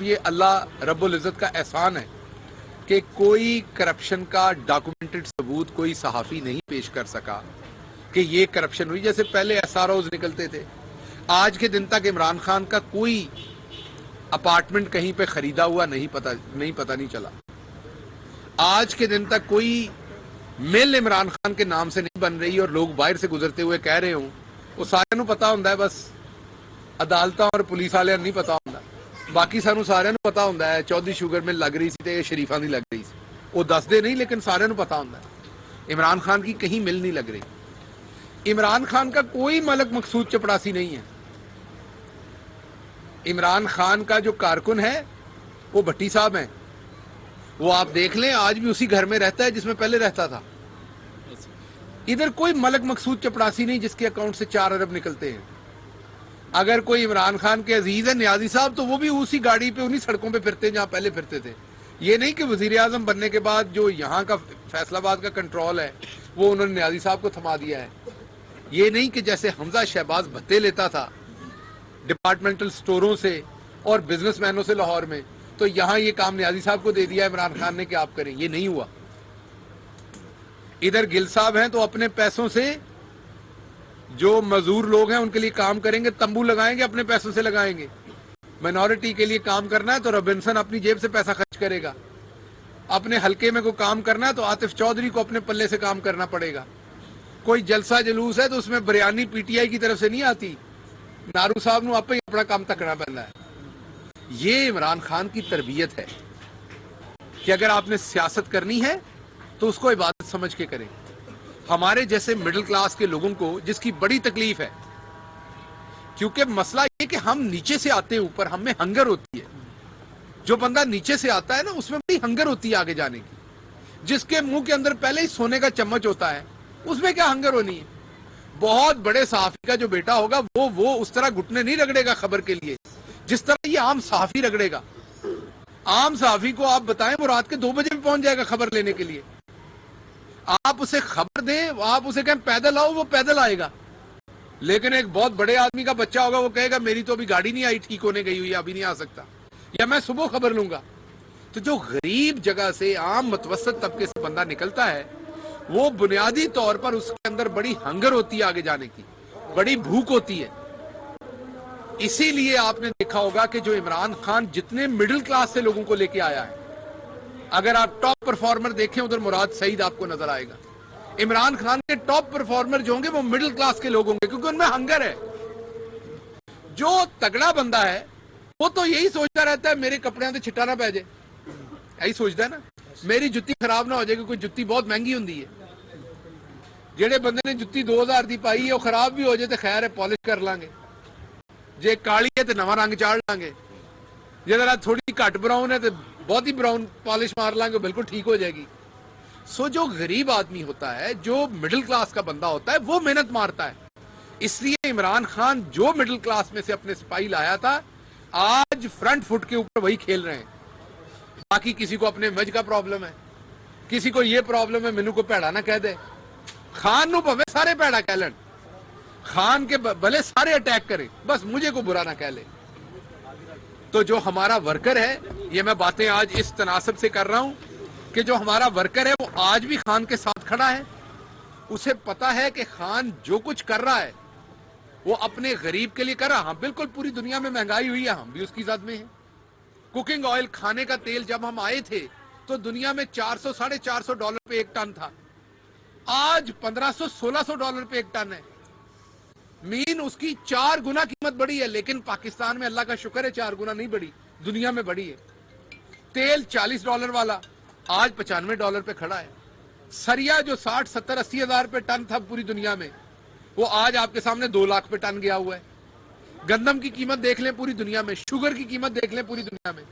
یہ اللہ رب العزت کا احسان ہے کہ کوئی کرپشن کا ڈاکومنٹڈ ثبوت کوئی صحافی نہیں پیش کر سکا کہ یہ کرپشن ہوئی. جیسے پہلے ایس آر اوز نکلتے تھے, آج کے دن تک عمران خان کا کوئی اپارٹمنٹ کہیں پہ خریدا ہوا نہیں پتا نہیں چلا. آج کے دن تک کوئی مل عمران خان کے نام سے نہیں بن رہی اور لوگ باہر سے گزرتے ہوئے کہہ رہے ہوں, وہ سارے پتا ہوں ہے, بس عدالتاں اور پولیس والے نہیں پتا ہوں. باقی سانو سارے پتا ہوں ہے چودھری شوگر مل لگ رہی سی شریفاں دی لگ رہی سی, وہ دس دے نہیں لیکن سارے پتا ہوں ہے عمران خان کی کہیں مل نہیں لگ رہی. عمران خان کا کوئی ملک مقصود چپڑاسی نہیں ہے. عمران خان کا جو کارکن ہے وہ بھٹی صاحب ہیں, وہ آپ دیکھ لیں آج بھی اسی گھر میں رہتا ہے جس میں پہلے رہتا تھا. ادھر کوئی ملک مقصود چپڑاسی نہیں جس کے اکاؤنٹ سے 4 ارب نکلتے ہیں. اگر کوئی عمران خان کے عزیز ہے نیازی صاحب, تو وہ بھی اسی گاڑی پہ انہی سڑکوں پہ پھرتے ہیں جہاں پہلے پھرتے تھے. یہ نہیں کہ وزیر اعظم بننے کے بعد جو یہاں کا فیصل آباد کا کنٹرول ہے وہ انہوں نے نیازی صاحب کو تھما دیا ہے. یہ نہیں کہ جیسے حمزہ شہباز بھتے لیتا تھا ڈپارٹمنٹل سٹوروں سے اور بزنس مینوں سے لاہور میں, تو یہاں یہ کام نیازی صاحب کو دے دیا عمران خان نے کہ آپ کریں. یہ نہیں ہوا. ادھر گل صاحب ہیں تو اپنے پیسوں سے جو مزدور لوگ ہیں ان کے لیے کام کریں گے, تمبو لگائیں گے, اپنے پیسوں سے لگائیں گے. مائنورٹی کے لیے کام کرنا ہے تو رابنسن اپنی جیب سے پیسہ خرچ کرے گا. اپنے حلقے میں کوئی کام کرنا ہے تو عاطف چودھری کو اپنے پلے سے کام کرنا پڑے گا. کوئی جلسہ جلوس ہے تو اس میں بریانی پی ٹی آئی کی طرف سے نہیں آتی, نارو صاحب نو آپ ہی اپنا کام تکنا پڑنا ہے. یہ عمران خان کی تربیت ہے کہ اگر آپ نے سیاست کرنی ہے تو اس کو عبادت سمجھ کے کریں. ہمارے جیسے مڈل کلاس کے لوگوں کو جس کی بڑی تکلیف ہے, کیونکہ مسئلہ یہ کہ ہم نیچے سے آتے ہیں اوپر, ہم میں ہنگر ہوتی ہے. جو بندہ نیچے سے آتا ہے نا اس میں بڑی ہنگر ہوتی ہے آگے جانے کی. جس کے منہ کے اندر پہلے ہی سونے کا چمچ ہوتا ہے اس میں کیا ہنگر ہونی ہے. بہت بڑے صحافی کا جو بیٹا ہوگا وہ اس طرح گھٹنے نہیں رگڑے گا خبر کے لیے جس طرح یہ عام صحافی رگڑے گا. عام صحافی کو آپ بتائیں وہ رات کے 2 بجے بھی پہنچ جائے گا خبر لینے کے لیے. آپ اسے خبر دیں, آپ اسے کہیں پیدل آؤ, وہ پیدل آئے گا. لیکن ایک بہت بڑے آدمی کا بچہ ہوگا وہ کہے گا میری تو ابھی گاڑی نہیں آئی, ٹھیک ہونے گئی ہوئی, ابھی نہیں آ سکتا, یا میں صبح خبر لوں گا. تو جو غریب جگہ سے عام متوسط طبقے سے بندہ نکلتا ہے وہ بنیادی طور پر اس کے اندر بڑی ہنگر ہوتی ہے آگے جانے کی, بڑی بھوک ہوتی ہے. اسی لیے آپ نے دیکھا ہوگا کہ جو عمران خان جتنے مڈل کلاس سے لوگوں کو لے کے آیا ہے, اگر آپ ٹاپ پرفارمر دیکھیں ادھر مراد سعید آپ کو نظر آئے گا. عمران خان کے ٹاپ پرفارمر جو ہوں گے وہ مڈل کلاس کے لوگ ہوں گے کیونکہ ان میں ہنگر ہے. جو تگڑا بندہ ہے وہ تو یہی سوچتا رہتا ہے میرے کپڑے سے چھٹا نہ پہ جائے, یہی سوچتا ہے نا, میری جتی خراب نہ ہو جائے گی. کوئی جتی بہت مہنگی ہوں ہے, جہے بندے نے جتی 2000 دی پائی ہے وہ خراب بھی ہو جائے تو خیر ہے پالش کر لیں گے, جے کالی ہے تو نواں رنگ چاڑ لیں گے, جے ذرا تھوڑی گھٹ براؤن ہے تو بہت ہی براؤن پالش مار لیں گے, بالکل ٹھیک ہو جائے گی. سو جو غریب آدمی ہوتا ہے, جو مڈل کلاس کا بندہ ہوتا ہے وہ محنت مارتا ہے. اس لیے عمران خان جو مڈل کلاس میں سے اپنے سپاہی لایا تھا آج فرنٹ فٹ کے اوپر وہی کھیل رہے ہیں. باقی کسی کو اپنے مجھ کا پرابلم ہے, کسی کو یہ پرابلم ہے مینو کو پیڑا نہ کہہ دے. خان نو پوے سارے پیڑا کہہ لین, خان کے بھلے سارے اٹیک کریں, بس مجھے کو برا نہ کہہ لے. تو جو ہمارا ورکر ہے, یہ میں باتیں آج اس تناسب سے کر رہا ہوں کہ جو ہمارا ورکر ہے وہ آج بھی خان کے ساتھ کھڑا ہے. اسے پتا ہے کہ خان جو کچھ کر رہا ہے وہ اپنے غریب کے لیے کر رہا. ہاں بالکل پوری دنیا میں مہنگائی ہوئی ہے, ہم بھی اس کی زد میں ہیں. کوکنگ آئل, کھانے کا تیل جب ہم آئے تھے تو دنیا میں $400-450 پہ ایک ٹن تھا, آج $1500-1600 پہ ایک ٹن ہے. مین اس کی 4 گنا قیمت بڑھی ہے, لیکن پاکستان میں اللہ کا شکر ہے 4 گنا نہیں بڑھی, دنیا میں بڑھی ہے. تیل $40 والا آج $95 پہ کھڑا ہے. سریا جو 60-70-80 ہزار پہ ٹن تھا پوری دنیا میں وہ آج آپ کے سامنے 2 لاکھ پہ ٹن گیا ہوا ہے. گندم کی قیمت دیکھ لیں پوری دنیا میں, شوگر کی قیمت دیکھ لیں پوری دنیا میں.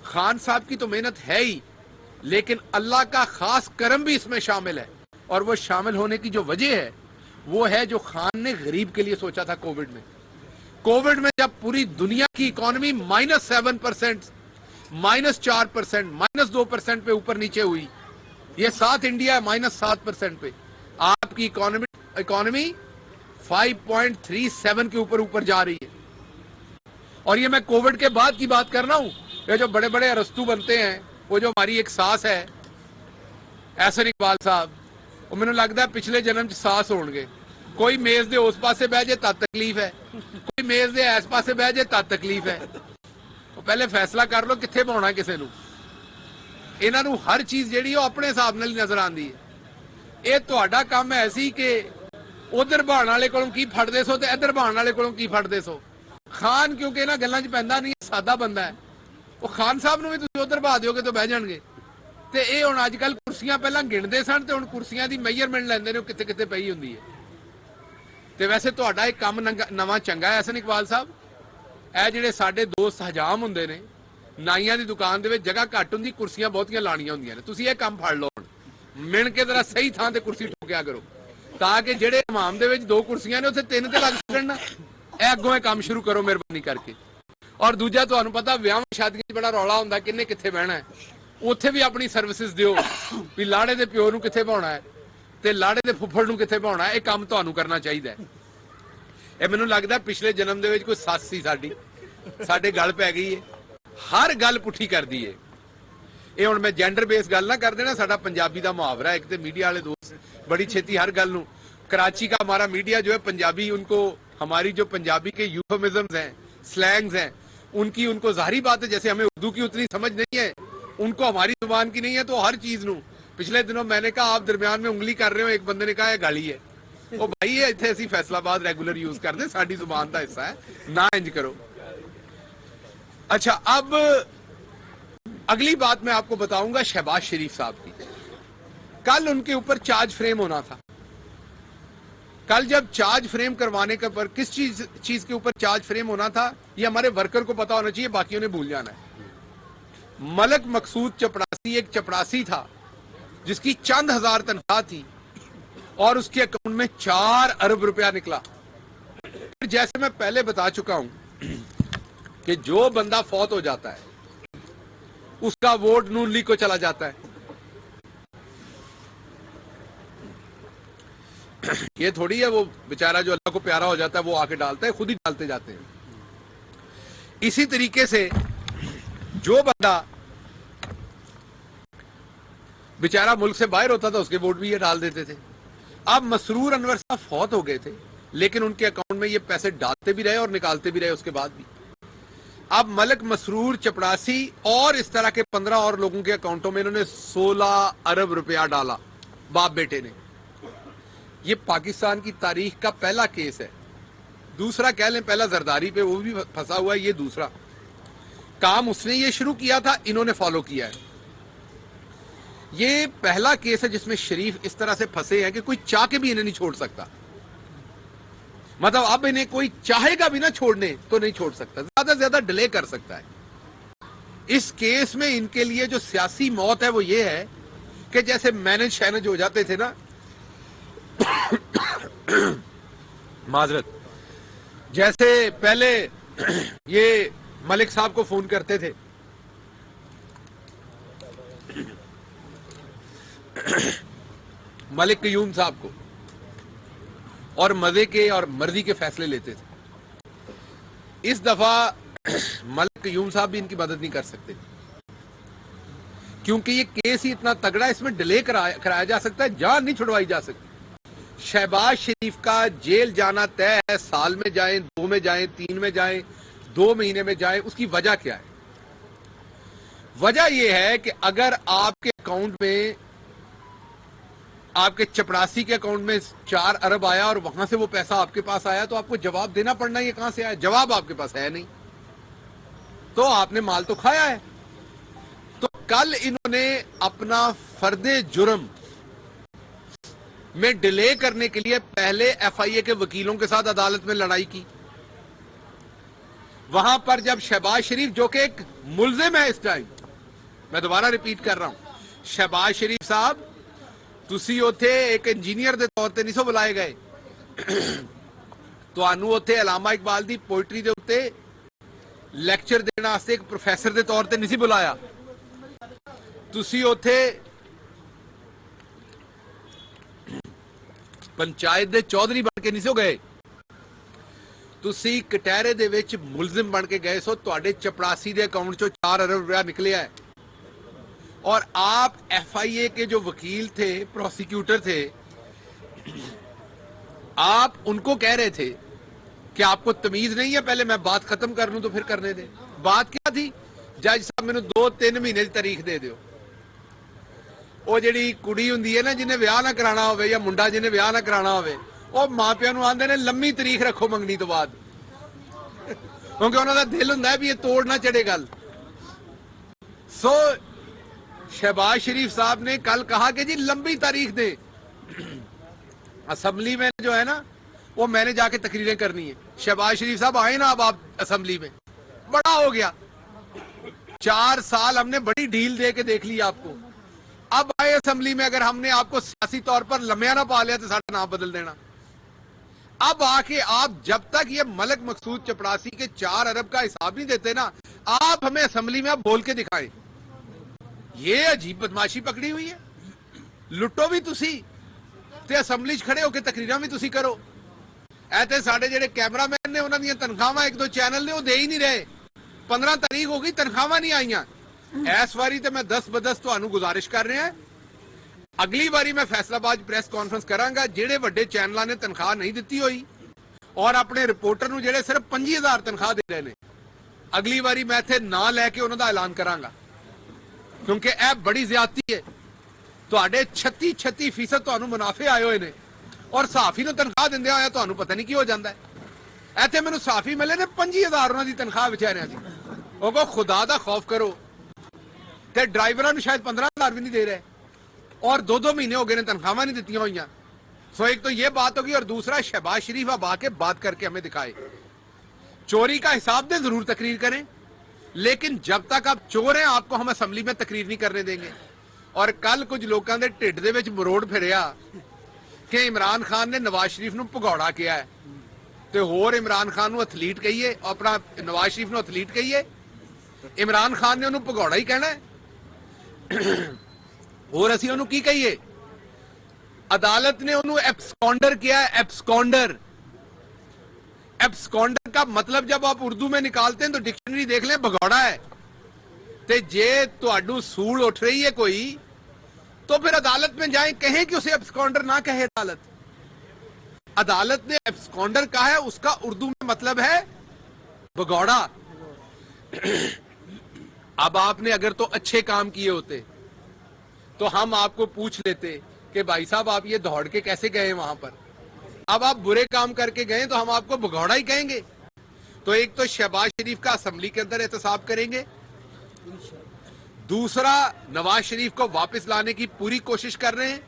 خان صاحب کی تو محنت ہے ہی, لیکن اللہ کا خاص کرم بھی اس میں شامل ہے, اور وہ شامل ہونے کی جو وجہ ہے وہ ہے جو خان نے غریب کے لیے سوچا تھا. کووڈ میں جب پوری دنیا کی اکانومی -7%, -4%, -2% پہ اوپر نیچے ہوئی, یہ ساتھ انڈیا ہے -7% پہ, آپ کی اکانومی 5.37 کے اوپر جا رہی ہے. और ये मैं कोविड के बाद की बात कर रहा हूं। ये जो बड़े बड़े अरस्तु बनते हैं, वो जो हमारी एक सास है एहसन इकबाल साहब, वो मैंने लगता है पिछले जन्म च सास होणगे। कोई मेज दे उस पासे बह जाए तद तकलीफ है, कोई मेज दे इस पासे बह जाए तद तकलीफ है। तो पहले फैसला कर लो कित्थे पाउणा किसे नूं। इन्हां नूं हर चीज जिहड़ी वो अपने हिसाब नाल ही नजर आंदी है। ये तुहाडा काम है सी कि उधर बहाण वाले कोलों की फड़दे सो ते इधर बहाण वाले कोलों की फड़दे सो। खान क्योंकि इन्हां गल्लां च पैंदा नहीं, सादा बंदा है, वो खान साहब नूं भी तुसीं उधर बहा दिओगे तो बह जाणगे। ते ये हुण अजकल कुर्सियां पहलां गिणदे सन ते हुण कुर्सियां दी मेजरमेंट लैंदे ने कित्थे कित्थे पई हुंदी है। ते वैसे तुहाडा एक काम नवां चंगा है एहसन इकबाल साहब, ਇਹ ਜਿਹੜੇ ਸਾਡੇ ਦੋਸਤ ਹਜਾਮ ਹੁੰਦੇ ਨੇ, ਨਾਈਆਂ ਦੀ ਦੁਕਾਨ ਦੇ ਵਿੱਚ ਜਗ੍ਹਾ ਘੱਟ ਹੁੰਦੀ, ਕੁਰਸੀਆਂ ਬਹੁਤੀਆਂ ਲਾਣੀਆਂ ਹੁੰਦੀਆਂ ਨੇ। ਤੁਸੀਂ ਇਹ ਕੰਮ ਫੜ ਲਓ, ਮਿਣ ਕੇ ਜ਼ਰਾ ਸਹੀ ਥਾਂ ਤੇ ਕੁਰਸੀ ਠੋਕਿਆ ਕਰੋ, ਤਾਂ ਕਿ ਜਿਹੜੇ ਹਮਾਮ ਦੇ ਵਿੱਚ 2 ਕੁਰਸੀਆਂ ਨੇ ਉੱਥੇ 3 ਤੇ ਲੱਗ ਸਕਣ ਨਾ। ਇਹ ਅੱਗੋਂ ਇਹ ਕੰਮ ਸ਼ੁਰੂ ਕਰੋ ਮਿਹਰਬਾਨੀ ਕਰਕੇ। ਔਰ ਦੂਜਾ, ਤੁਹਾਨੂੰ ਪਤਾ ਵਿਆਹਾਂ ਸ਼ਾਦੀਆਂ 'ਚ ਬੜਾ ਰੌਲਾ ਹੁੰਦਾ ਕਿੰਨੇ ਕਿੱਥੇ ਬਹਿਣਾ ਹੈ, ਉੱਥੇ ਵੀ ਆਪਣੀ ਸਰਵਿਸਿਜ਼ ਦਿਓ ਵੀ ਲਾੜੇ ਦੇ ਪਿਓ ਨੂੰ ਕਿੱਥੇ ਬਹਾਉਣਾ ਹੈ ਤੇ ਲਾੜੇ ਦੇ ਫੁੱਫੜ ਨੂੰ ਕਿੱਥੇ ਬਹਾਉਣਾ ਹੈ। ਇਹ ਕੰਮ ਤੁਹਾਨੂੰ ਕਰਨਾ ਚਾਹੀਦਾ ਹੈ। ਇਹ ਮੈਨੂੰ ਲੱਗਦਾ ਪਿਛਲੇ ਜਨਮ ਦੇ ਵਿੱਚ ਕੋਈ ਸੱਸ ਸੀ ਸਾਡੀ, ਸਾਡੇ ਗੱਲ ਪੈ ਗਈ ਹੈ, ਹਰ ਗੱਲ ਪੁੱਠੀ ਕਰਦੀ ਹੈ। ਇਹ ਹੁਣ ਮੈਂ ਜੈਂਡਰ ਬੇਸ ਗੱਲ ਨਾ ਕਰ ਦੇਣਾ, ਸਾਡਾ ਪੰਜਾਬੀ ਦਾ ਮੁਹਾਵਰਾ ਇੱਕ ਤੇ मीडिया वाले दोस्त बड़ी छेती हर गल नूं। कराची का हमारा मीडिया जो है पंजाबी, उनको हमारी जो पंजाबी के यूफेमिज्म्स हैं, स्लैंग्स हैं, उनकी उनको जाहिर बात है जैसे हमें उर्दू की उतनी समझ नहीं है, उनको हमारी जुबान की नहीं है, तो हर चीज नूं। पिछले दिनों मैंने कहा आप दरमियान में उंगली कर रहे हो, एक बंदे ने कहा गाली है। ਉਹ ਭਾਈ ਇਹ ਇੱਥੇ ਅਸੀਂ ਫੈਸਲਾਬਾਦ ਰੈਗੂਲਰ यूज करते, साडी जुबान का हिस्सा है ना, इंज करो। अच्छा, अब अगली बात मैं आपको बताऊंगा शहबाज शरीफ साहब की। कल उनके ऊपर चार्ज फ्रेम होना था। कल जब चार्ज फ्रेम करवाने के पर किस चीज के ऊपर चार्ज फ्रेम होना था, ये हमारे वर्कर को पता होना चाहिए, बाकियों ने भूल जाना है। मलक मकसूद चपड़ासी एक चपड़ासी था जिसकी चंद हजार तनख्वाह थी और उसके अकाउंट में 4 अरब रुपया निकला। जैसे मैं पहले बता चुका हूं कि जो बंदा फौत हो जाता है उसका वोट नून लीग को चला जाता है। ये थोड़ी है वो बेचारा जो अल्लाह को प्यारा हो जाता है वो आके डालता है, खुद ही डालते जाते हैं। इसी तरीके से जो बंदा बेचारा मुल्क से बाहर होता था उसके वोट भी ये डाल देते थे। अब मसरूर अनवर साहब फौत हो गए थे, लेकिन उनके अकाउंट में ये पैसे डालते भी रहे और निकालते भी रहे उसके बाद भी। अब मलक मसरूर चपड़ासी और इस तरह के 15 और लोगों के अकाउंटों में इन्होंने 16 अरब रुपया डाला, बाप बेटे ने। ये पाकिस्तान की तारीख का पहला केस है। दूसरा कह लें, पहला जरदारी पे, वो भी फंसा हुआ है, ये दूसरा काम उसने ये शुरू किया था, इन्होंने फॉलो किया है। ये पहला केस है जिसमें शरीफ इस तरह से फंसे हैं कि कोई चाह के भी इन्हें नहीं छोड़ सकता। मतलब अब इन्हें कोई चाहेगा भी ना छोड़ने तो नहीं छोड़ सकता, ज्यादा से ज्यादा डिले कर सकता है। इस केस में इनके लिए जो सियासी मौत है वो ये है कि जैसे मैनेज शैनेज हो जाते थे ना, माजरत, जैसे पहले ये मलिक साहब को फोन करते थे, मलिक कयूम साहब को, और मजे के और मर्जी के फैसले लेते थे। इस दफा मलिक कयूम साहब भी इनकी मदद नहीं कर सकते क्योंकि ये केस ही इतना तगड़ा है, इसमें डिले कराया जा सकता है, जान नहीं छुड़वाई जा सकती। शहबाज शरीफ का जेल जाना तय है, साल में जाएं, 2 में जाएं, 3 में जाएं, 2 महीने में जाएं। उसकी वजह क्या है? वजह यह है कि अगर आपके अकाउंट में, आपके चपड़ासी के अकाउंट में 4 अरब आया और वहां से वो पैसा आपके पास आया, तो आपको जवाब देना पड़ना, ये कहां से आया? जवाब आपके पास है नहीं, तो आपने माल तो खाया है। तो कल इन्होंने अपना फर्दे जुर्म में डिले करने के लिए पहले एफआईए के वकीलों के साथ अदालत में लड़ाई की। वहां पर जब शहबाज शरीफ, जो कि एक मुल्जिम है इस टाइम, मैं दोबारा रिपीट कर रहा हूं, शहबाज शरीफ साहब तुसी उथे एक इंजीनियर दे तौर ते नहीं सो बुलाए गए, तुहानू उथे अलामा इकबाल दी पोइट्री दे उत्ते लैक्चर देने वास्ते एक प्रोफैसर दे तौर ते नहीं सी बुलाया, तुसी उथे पंचायत दे चौधरी बन के नहीं सो गए, ਤੁਸੀਂ ਕਟਹਿਰੇ ਦੇ ਵਿੱਚ ਮੁਲਜ਼ਮ ਬਣ ਕੇ ਗਏ ਸੋ, ਤੁਹਾਡੇ ਚਪੜਾਸੀ ਦੇ ਅਕਾਊਂਟ ਚੋਂ 4 अरब रुपया निकलिया है और आप FIA के जो वकील थे, प्रोसिक्यूटर थे, आप उनको कह रहे थे कि आपको तमीज नहीं है, पहले मैं बात खत्म कर लूं तो फिर करने दे। बात क्या थी? जज साहब मैंने 2-3 महीने की तारीख दे दियो। ਉਹ ਜਿਹੜੀ ਕੁੜੀ ਹੁੰਦੀ ਹੈ ਨਾ ਜਿਹਨੇ ਵਿਆਹ ਨਾ ਕਰਾਣਾ ਹੋਵੇ ਜਾਂ ਮੁੰਡਾ ਜਿਹਨੇ ਵਿਆਹ ਨਾ ਕਰਾਣਾ ਹੋਵੇ, ਉਹ ਮਾਪਿਆਂ ਨੂੰ ਆਂਦੇ ਨੇ ਲੰਮੀ ਤਾਰੀਖ ਰੱਖੋ ਮੰਗਣੀ ਤੋਂ ਬਾਅਦ, ਕਿਉਂਕਿ ਉਹਨਾਂ ਦਾ ਦਿਲ ਹੁੰਦਾ ਹੈ ਵੀ ਇਹ ਤੋੜ ਨਾ ਚੜੇ ਗੱਲ। ਸੋ शहबाज शरीफ साहब ने कल कहा कि जी लंबी तारीख दे। असेंबली में जो है ना वो मैंने जाके तकरीरें करनी है। शहबाज शरीफ साहब आए ना अब आप असेंबली में, बड़ा हो गया, 4 साल हमने बड़ी डील दे के देख ली आपको, अब आए असेंबली में अगर हमने आपको सियासी तौर पर लम्या ना पा लिया तो सारा नाम बदल देना। अब आके आप जब तक ये मलक मकसूद चपड़ासी के 4 अरब का हिसाब नहीं देते ना, आप हमें असेंबली में आप बोल के दिखाएं। ये अजीब बदमाशी पकड़ी हुई है। लुटो भी तुसी ते असेंबली च खड़े होके तकरीरां भी तुसी करो। ऐते साडे जेडे कैमरामैन ने उन्हां दीयां तनखावां 1-2 चैनल ने वो दे ही नहीं रहे। 15 तारीख हो गई, तनखावां नहीं आईयां। इस वारी ते मैं 10 बदस तुहानू गुजारिश कर रहा, अगली बारी मैं फैसलाबाद प्रेस कॉन्फ्रेंस करांगा, जेडे वड्डे चैनलां ने तनख्वाह नहीं दित्ती होई और अपने रिपोर्टर नू जेडे सिर्फ 25,000 तनख्वाह दे रहे ने, अगली बारी मैं इत्थे ना लैके उन्हां दा ऐलान करांगा, क्योंकि यह बड़ी ज्यादती है। तुहाडे 36% तुहानू मुनाफे आए हुए ने और सहाफी नू तनख्वाह दिंदे होया तुहानू पता नहीं की हो जांदा है। इत्थे मैनू सहाफी मिले ने 25,000 उन्हां दी तनख्वाह बेचारियां दी। ओह को खुदा दा खौफ करो। ते ड्राइवरां नू शायद 15,000 भी नहीं दे रहे और 2-2 महीने हो गए ने तनख्वाहां नहीं दित्तियां होईयां। सो एक तो ये बात होगी और दूसरा शहबाज शरीफ अब आके बात करके हमें दिखाए। चोरी का हिसाब दे, जरूर तकरीर करें, लेकिन जब तक आप चोर हैं आपको हम असेंबली में तकरीर नहीं करने देंगे। और कल कुछ लोगों के ढिड दे विच मरोड़ फिरिया कि इमरान खान ने नवाज शरीफ नू भगौड़ा किया है, तो होर इमरान खान नू एथलीट कहिए, अपना नवाज शरीफ नू एथलीट कहिए, इमरान खान ने उन्होंने भगौड़ा ही कहना है। और असीं उन्होंने की कहिए? अदालत ने उन्होंने एब्सकॉन्डर किया है। एब्सकॉन्डर, एब्सकॉन्डर का मतलब जब आप उर्दू में निकालते हैं तो डिक्शनरी देख लें, भगौड़ा है। ते जे तुहाडू सूल उठ रही है कोई तो फिर अदालत में जाएं, कहें कि उसे एब्सकॉन्डर ना कहे अदालत। अदालत ने एब्सकॉन्डर कहा है, उसका उर्दू में मतलब है भगौड़ा। अब आपने अगर तो अच्छे काम किए होते तो हम आपको पूछ लेते कि भाई साहब आप ये दौड़ के कैसे गए वहां पर। अब आप बुरे काम करके गए तो हम आपको भगौड़ा ही कहेंगे। तो एक तो शहबाज शरीफ का असेंबली के अंदर एहतसाब करेंगे, दूसरा नवाज शरीफ को वापस लाने की पूरी कोशिश कर रहे हैं।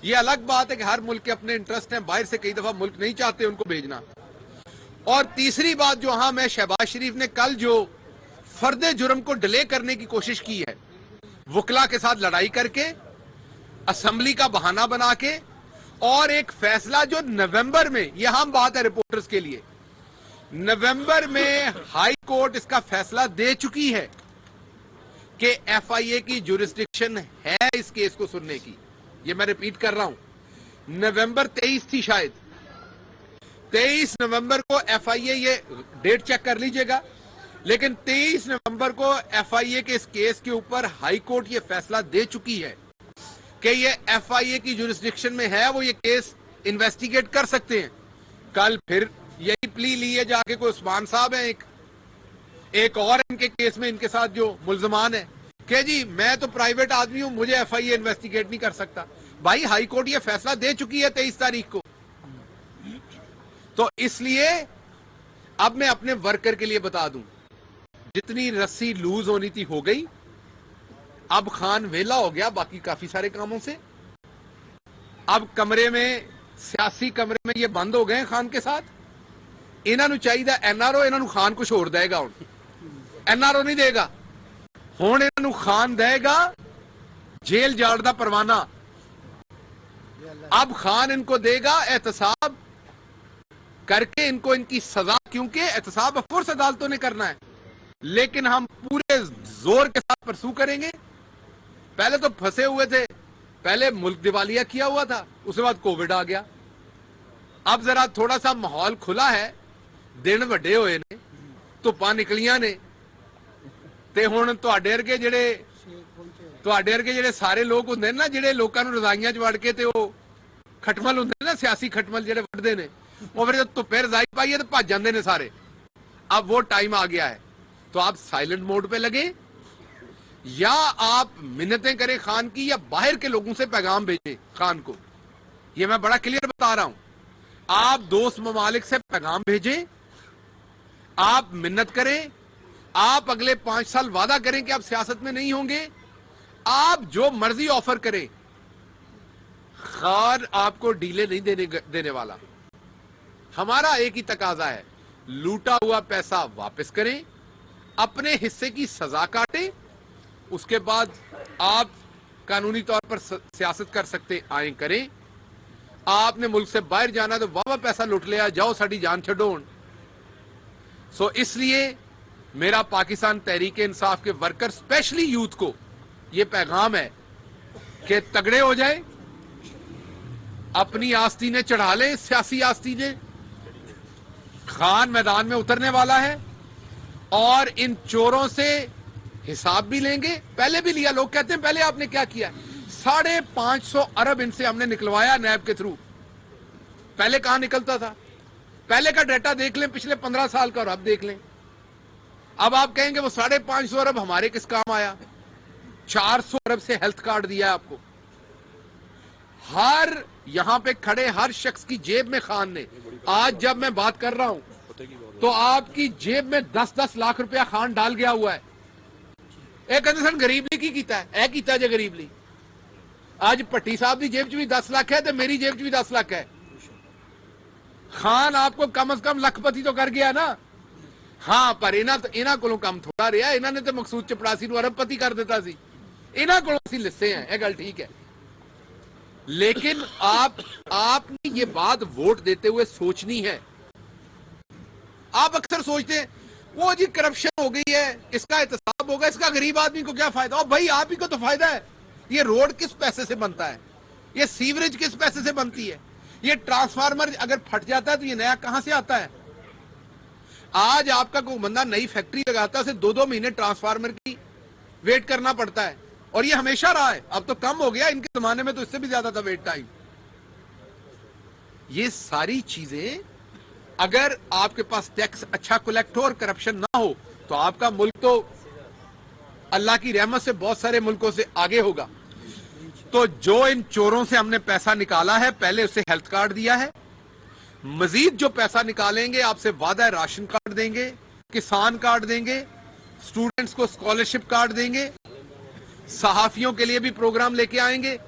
ये अलग बात है कि हर मुल्क के अपने इंटरेस्ट हैं, बाहर से कई दफा मुल्क नहीं चाहते उनको भेजना। और तीसरी बात जो हाँ मैं शहबाज शरीफ ने कल जो फर्दे जुर्म को डिले करने की कोशिश की है, वकला के साथ लड़ाई करके, असेंबली का बहाना बना के, और एक फैसला जो नवंबर में, यह हम बात है रिपोर्टर्स के लिए, नवंबर में हाई कोर्ट इसका फैसला दे चुकी है कि FIA की जुरिस्डिक्शन है इस केस को सुनने की। ये मैं रिपीट कर रहा हूं, नवंबर 23 थी शायद, 23 नवंबर को FIA, ये डेट चेक कर लीजिएगा, लेकिन 23 नवंबर को FIA के इस केस के ऊपर हाई कोर्ट ये फैसला दे चुकी है कि ये FIA की जुरिस्डिक्शन में है, वो ये केस इन्वेस्टिगेट कर सकते हैं। कल फिर यही प्ली ली है जाके, कोई उस्मान साहब है एक और इनके केस में इनके साथ जो मुल्जमान है कि जी मैं तो प्राइवेट आदमी हूं, मुझे FIA इन्वेस्टिगेट नहीं कर सकता। भाई हाई कोर्ट ये फैसला दे चुकी है 23 तारीख को। तो इसलिए अब मैं अपने वर्कर के लिए बता दूं, जितनी रस्सी लूज होनी थी हो गई। अब खान वेला हो गया बाकी काफी सारे कामों से। अब कमरे में, सियासी कमरे में ये बंद हो गए खान के साथ। इन्हों चाहिए NRO, इन्हों खान कुछ होर देगा। हुण NRO नहीं देगा, हुण इन्हों खान देगा जेल जाड़ दा परवाना। अब खान इनको देगा एहतसाब करके इनको इनकी सजा, क्योंकि एहतसाब अफकोर्स अदालतों ने करना है, लेकिन हम पूरे जोर के साथ परसू करेंगे। पहले तो फंसे हुए थे, पहले मुल्क दिवालिया किया हुआ था, उसके बाद कोविड आ गया। अब जरा थोड़ा सा माहौल खुला है, दिन ਵੱਡੇ ਹੋਏ ਨੇ, ਧੁੱਪਾਂ ਨਿਕਲੀਆਂ ਨੇ, ਤੇ ਹੁਣ ਤੁਹਾਡੇ ਵਰਗੇ ਜਿਹੜੇ ਸਾਰੇ ਲੋਕ ਹੁੰਦੇ ਨੇ ਨਾ, ਜਿਹੜੇ ਲੋਕਾਂ ਨੂੰ ਰਜ਼ਾਈਆਂ 'ਚ ਵੜ ਕੇ ਤੇ ਉਹ ਖਟਮਲ ਹੁੰਦੇ ਨੇ ਨਾ, ਸਿਆਸੀ ਖਟਮਲ ਜਿਹੜੇ ਵੱਢਦੇ ਨੇ, ਉਹ ਫਿਰ जब ਧੁੱਪੇ रजाई पाइए तो भज जाते हैं सारे। अब वो टाइम आ गया है, तो आप साइलेंट मोड पे लगे, या आप मिन्नतें करें खान की, या बाहर के लोगों से पैगाम भेजें खान को। ये मैं बड़ा क्लियर बता रहा हूं। आप दोस्त ममालिक से पैगाम भेजें, आप मिन्नत करें, आप अगले 5 साल वादा करें कि आप सियासत में नहीं होंगे, आप जो मर्जी ऑफर करें, खान आपको डीले नहीं देने वाला। हमारा एक ही तकाजा है, लूटा हुआ पैसा वापस करें, अपने हिस्से की सजा काटें, उसके बाद आप कानूनी तौर पर सियासत कर सकते आए करें। आपने मुल्क से बाहर जाना तो वाह पैसा लुट लिया, जाओ साड़ी जान छड़ो। सो इसलिए मेरा पाकिस्तान तहरीक इंसाफ के वर्कर, स्पेशली यूथ को ये पैगाम है कि तगड़े हो जाए, अपनी आस्तीनें चढ़ा लें, सियासी आस्तीनें। खान मैदान में उतरने वाला है और इन चोरों से हिसाब भी लेंगे। पहले भी लिया, लोग कहते हैं पहले आपने क्या किया। 550 अरब इनसे हमने निकलवाया नैब के थ्रू। पहले कहां निकलता था? पहले का डाटा देख लें, पिछले 15 साल का, और अब देख लें। अब आप कहेंगे वो 550 अरब हमारे किस काम आया? 400 अरब से हेल्थ कार्ड दिया आपको। हर यहां पे खड़े हर शख्स की जेब में खान ने, आज जब मैं बात कर रहा हूं तो आपकी जेब में 10-10 लाख रुपया खान डाल गया हुआ है। एक कंडीशन गरीबली की कीता है, ए कीता जे गरीबली। आज भट्टी साहब की जेब च भी 10 लाख है, तो मेरी जेब च भी 10 लाख है। खान आपको कम से कम लखपति तो कर गया ना। हाँ, पर इन्हां कोलों काम थोड़ा रहा। इन्होंने तो मकसूद चपड़ासी को अरबपति कर दिता सी। इन्हां कोलों असीं लिस्से हैं, यह गल ठीक है। लेकिन आपने ये बात वोट देते हुए सोचनी है। आप अक्सर सोचते हैं वो जी करप्शन हो गई है, इसका एहतसाब होगा, इसका गरीब आदमी को क्या फायदा? और भाई आप ही को तो फायदा है। ये रोड किस पैसे से बनता है? ये सीवरेज किस पैसे से बनती है? ये ट्रांसफार्मर अगर फट जाता है तो ये नया कहां से आता है? आज आपका कोई बंदा नई फैक्ट्री लगाता है, उसे 2-2 महीने ट्रांसफार्मर की वेट करना पड़ता है, और ये हमेशा रहा है। अब तो कम हो गया, इनके जमाने में तो इससे भी ज्यादा था वेट टाइम। ये सारी चीजें, अगर आपके पास टैक्स अच्छा कलेक्ट हो और करप्शन ना हो, तो आपका मुल्क तो अल्लाह की रहमत से बहुत सारे मुल्कों से आगे होगा। तो जो इन चोरों से हमने पैसा निकाला है, पहले उसे हेल्थ कार्ड दिया है, मजीद जो पैसा निकालेंगे आपसे वादा है राशन कार्ड देंगे, किसान कार्ड देंगे, स्टूडेंट्स को स्कॉलरशिप कार्ड देंगे, सहाफियों के लिए भी प्रोग्राम लेके आएंगे।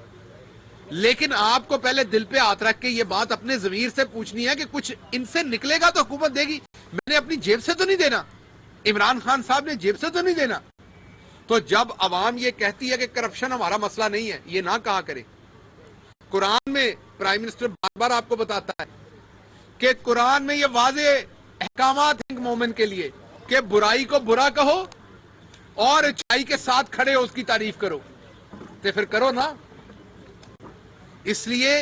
लेकिन आपको पहले दिल पे हाथ रख के ये बात अपने ज़मीर से पूछनी है कि कुछ इनसे निकलेगा तो हुकूमत देगी। मैंने अपनी जेब से तो नहीं देना, इमरान खान साहब ने जेब से तो नहीं देना। तो जब अवाम ये कहती है कि करप्शन हमारा मसला नहीं है, ये ना कहा करे। कुरान में प्राइम मिनिस्टर बार बार आपको बताता है कि कुरान में ये वाज़े अहकामात हैं मोमिन के लिए कि बुराई को बुरा कहो और अच्छाई के साथ खड़े हो, उसकी तारीफ करो। तो फिर करो ना। इसलिए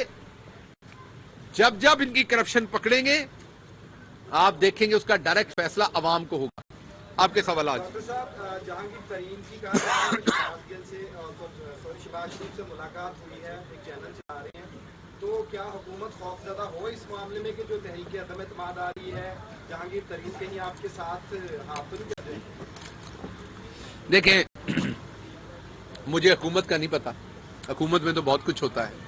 जब जब इनकी करप्शन पकड़ेंगे, आप देखेंगे उसका डायरेक्ट फैसला अवाम को होगा। आपके सवाल आज जहांगीर तरीन की शहबाज शरीफ से मुलाकात हुई है, एक चैनल चला रहे हैं, तो क्या हुकूमत खौफजदा हो इस मामले में कि जो तहरीक अदम एतमाद आ रही है, जहांगीर तरीन कहीं आपके साथ हाथ तो नहीं कर रहे? देखें, मुझे हुकूमत का नहीं पता। हुकूमत में तो बहुत कुछ होता है।